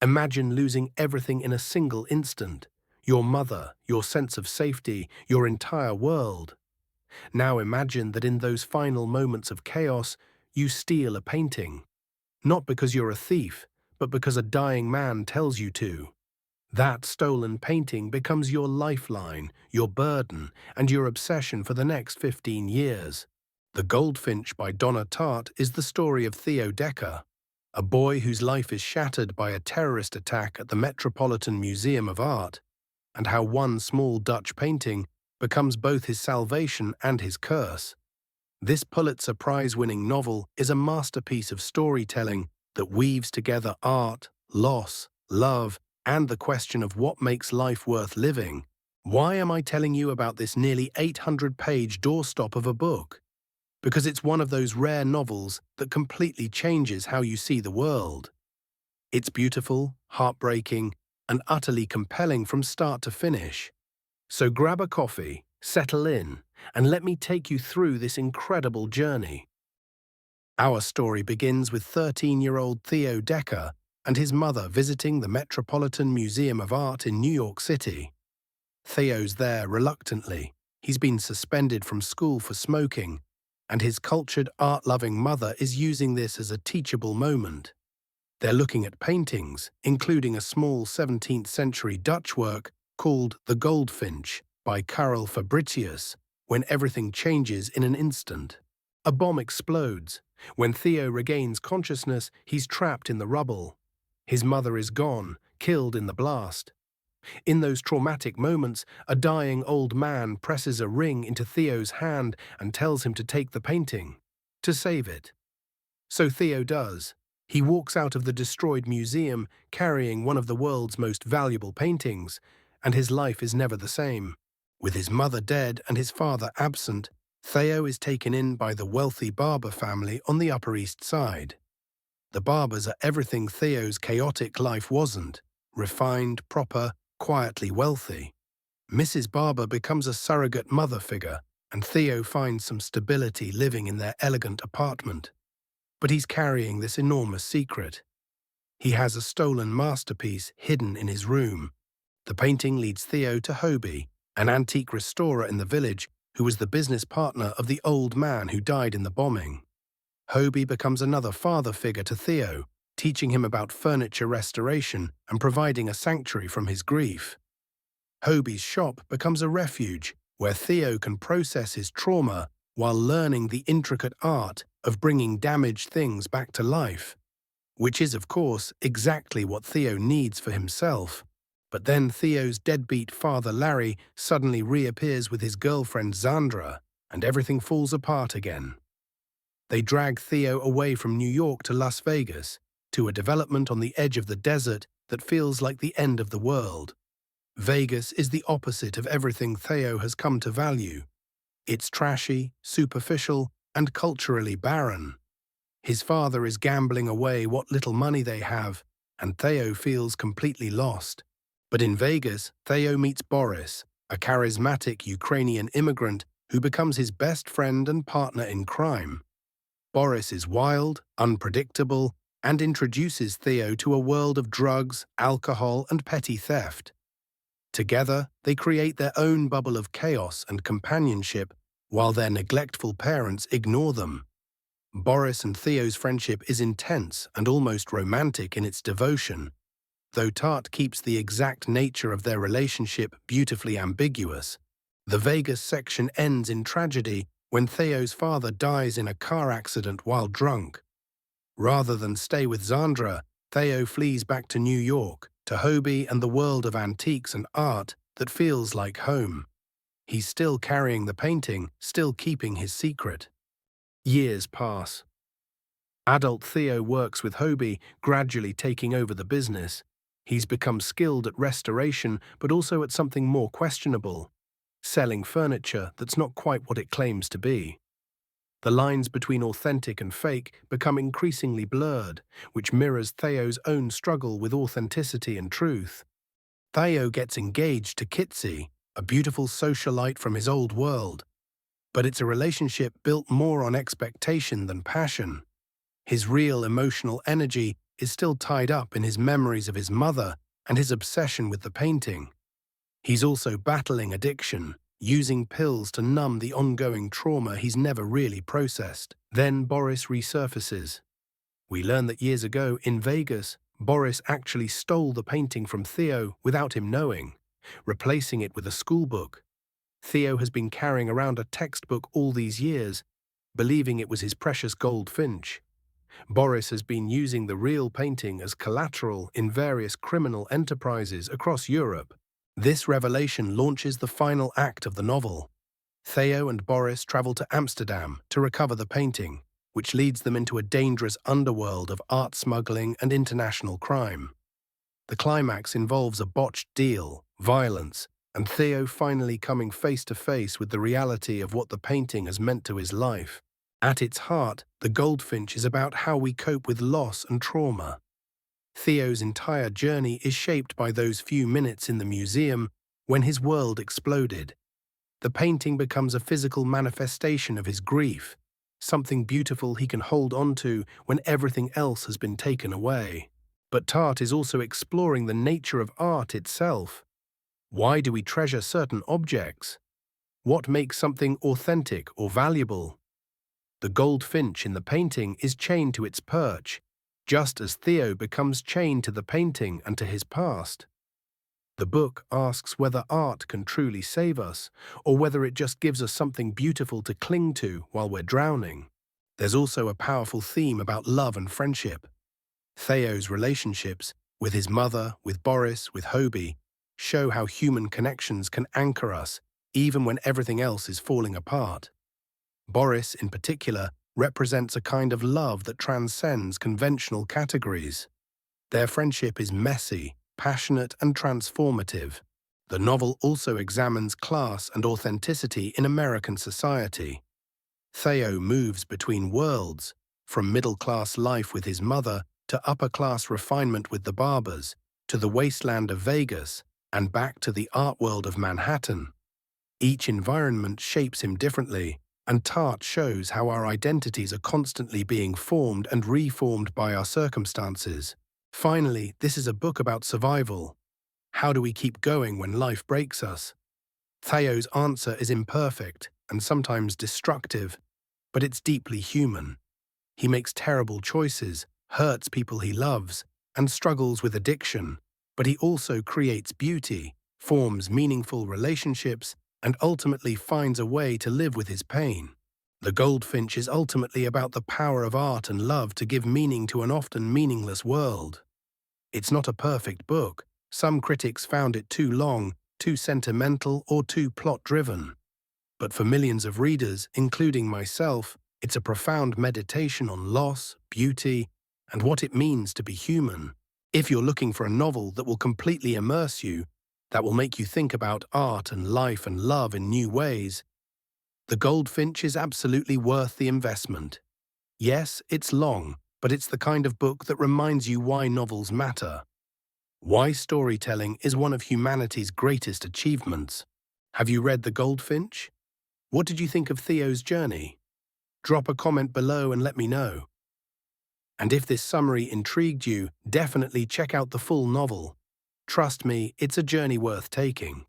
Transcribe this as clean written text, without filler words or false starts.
Imagine losing everything in a single instant. Your mother, your sense of safety, your entire world. Now imagine that in those final moments of chaos, you steal a painting. Not because you're a thief, but because a dying man tells you to. That stolen painting becomes your lifeline, your burden, and your obsession for the next 15 years. The Goldfinch by Donna Tartt is the story of Theo Decker, a boy whose life is shattered by a terrorist attack at the Metropolitan Museum of Art, and how one small Dutch painting becomes both his salvation and his curse. This Pulitzer Prize-winning novel is a masterpiece of storytelling that weaves together art, loss, love, and the question of what makes life worth living. Why am I telling you about this nearly 800-page doorstop of a book? Because it's one of those rare novels that completely changes how you see the world. It's beautiful, heartbreaking, and utterly compelling from start to finish. So grab a coffee, settle in, and let me take you through this incredible journey. Our story begins with 13-year-old Theo Decker and his mother visiting the Metropolitan Museum of Art in New York City. Theo's there reluctantly. He's been suspended from school for smoking, and his cultured, art-loving mother is using this as a teachable moment. They're looking at paintings, including a small 17th-century Dutch work called The Goldfinch by Karel Fabritius, when everything changes in an instant. A bomb explodes. When Theo regains consciousness, he's trapped in the rubble. His mother is gone, killed in the blast. In those traumatic moments, a dying old man presses a ring into Theo's hand and tells him to take the painting, to save it. So Theo does. He walks out of the destroyed museum carrying one of the world's most valuable paintings, and his life is never the same. With his mother dead and his father absent, Theo is taken in by the wealthy Barber family on the Upper East Side. The Barbers are everything Theo's chaotic life wasn't: refined, proper, quietly wealthy. Mrs. Barber becomes a surrogate mother figure, and Theo finds some stability living in their elegant apartment. But he's carrying this enormous secret. He has a stolen masterpiece hidden in his room. The painting leads Theo to Hobie, an antique restorer in the village who was the business partner of the old man who died in the bombing. Hobie becomes another father figure to Theo, teaching him about furniture restoration and providing a sanctuary from his grief. Hobie's shop becomes a refuge where Theo can process his trauma while learning the intricate art of bringing damaged things back to life, which is, of course, exactly what Theo needs for himself. But then Theo's deadbeat father Larry suddenly reappears with his girlfriend Zandra, and everything falls apart again. They drag Theo away from New York to Las Vegas, to a development on the edge of the desert that feels like the end of the world. Vegas is the opposite of everything Theo has come to value. It's trashy, superficial, and culturally barren. His father is gambling away what little money they have, and Theo feels completely lost. But in Vegas, Theo meets Boris, a charismatic Ukrainian immigrant who becomes his best friend and partner in crime. Boris is wild, unpredictable, and introduces Theo to a world of drugs, alcohol, and petty theft. Together, they create their own bubble of chaos and companionship, while their neglectful parents ignore them. Boris and Theo's friendship is intense and almost romantic in its devotion, though Tartt keeps the exact nature of their relationship beautifully ambiguous. The Vegas section ends in tragedy when Theo's father dies in a car accident while drunk. Rather than stay with Zandra, Theo flees back to New York, to Hobie and the world of antiques and art that feels like home. He's still carrying the painting, still keeping his secret. Years pass. Adult Theo works with Hobie, gradually taking over the business. He's become skilled at restoration, but also at something more questionable: selling furniture that's not quite what it claims to be. The lines between authentic and fake become increasingly blurred, which mirrors Theo's own struggle with authenticity and truth. Theo gets engaged to Kitsy, a beautiful socialite from his old world, but it's a relationship built more on expectation than passion. His real emotional energy is still tied up in his memories of his mother and his obsession with the painting. He's also battling addiction, using pills to numb the ongoing trauma he's never really processed. Then Boris resurfaces. We learn that years ago, in Vegas, Boris actually stole the painting from Theo without him knowing, replacing it with a schoolbook. Theo has been carrying around a textbook all these years, believing it was his precious Goldfinch. Boris has been using the real painting as collateral in various criminal enterprises across Europe. This revelation launches the final act of the novel. Theo and Boris travel to Amsterdam to recover the painting, which leads them into a dangerous underworld of art smuggling and international crime. The climax involves a botched deal, violence, and Theo finally coming face to face with the reality of what the painting has meant to his life. At its heart, The Goldfinch is about how we cope with loss and trauma. Theo's entire journey is shaped by those few minutes in the museum when his world exploded. The painting becomes a physical manifestation of his grief, something beautiful he can hold on to when everything else has been taken away. But Tartt is also exploring the nature of art itself. Why do we treasure certain objects? What makes something authentic or valuable? The goldfinch in the painting is chained to its perch, just as Theo becomes chained to the painting and to his past. The book asks whether art can truly save us, or whether it just gives us something beautiful to cling to while we're drowning. There's also a powerful theme about love and friendship. Theo's relationships, with his mother, with Boris, with Hobie, show how human connections can anchor us, even when everything else is falling apart. Boris, in particular, represents a kind of love that transcends conventional categories. Their friendship is messy, passionate, and transformative. The novel also examines class and authenticity in American society. Theo moves between worlds, from middle-class life with his mother to upper-class refinement with the barbers, to the wasteland of Vegas, and back to the art world of Manhattan. Each environment shapes him differently, and Tartt shows how our identities are constantly being formed and reformed by our circumstances. Finally, this is a book about survival. How do we keep going when life breaks us? Theo's answer is imperfect and sometimes destructive, but it's deeply human. He makes terrible choices, hurts people he loves, and struggles with addiction, but he also creates beauty, forms meaningful relationships, and ultimately finds a way to live with his pain. The Goldfinch is ultimately about the power of art and love to give meaning to an often meaningless world. It's not a perfect book. Some critics found it too long, too sentimental, or too plot-driven. But for millions of readers, including myself, it's a profound meditation on loss, beauty, and what it means to be human. If you're looking for a novel that will completely immerse you, that will make you think about art and life and love in new ways, The Goldfinch is absolutely worth the investment. Yes, it's long, but it's the kind of book that reminds you why novels matter. Why storytelling is one of humanity's greatest achievements. Have you read The Goldfinch? What did you think of Theo's journey? Drop a comment below and let me know. And if this summary intrigued you, definitely check out the full novel. Trust me, it's a journey worth taking.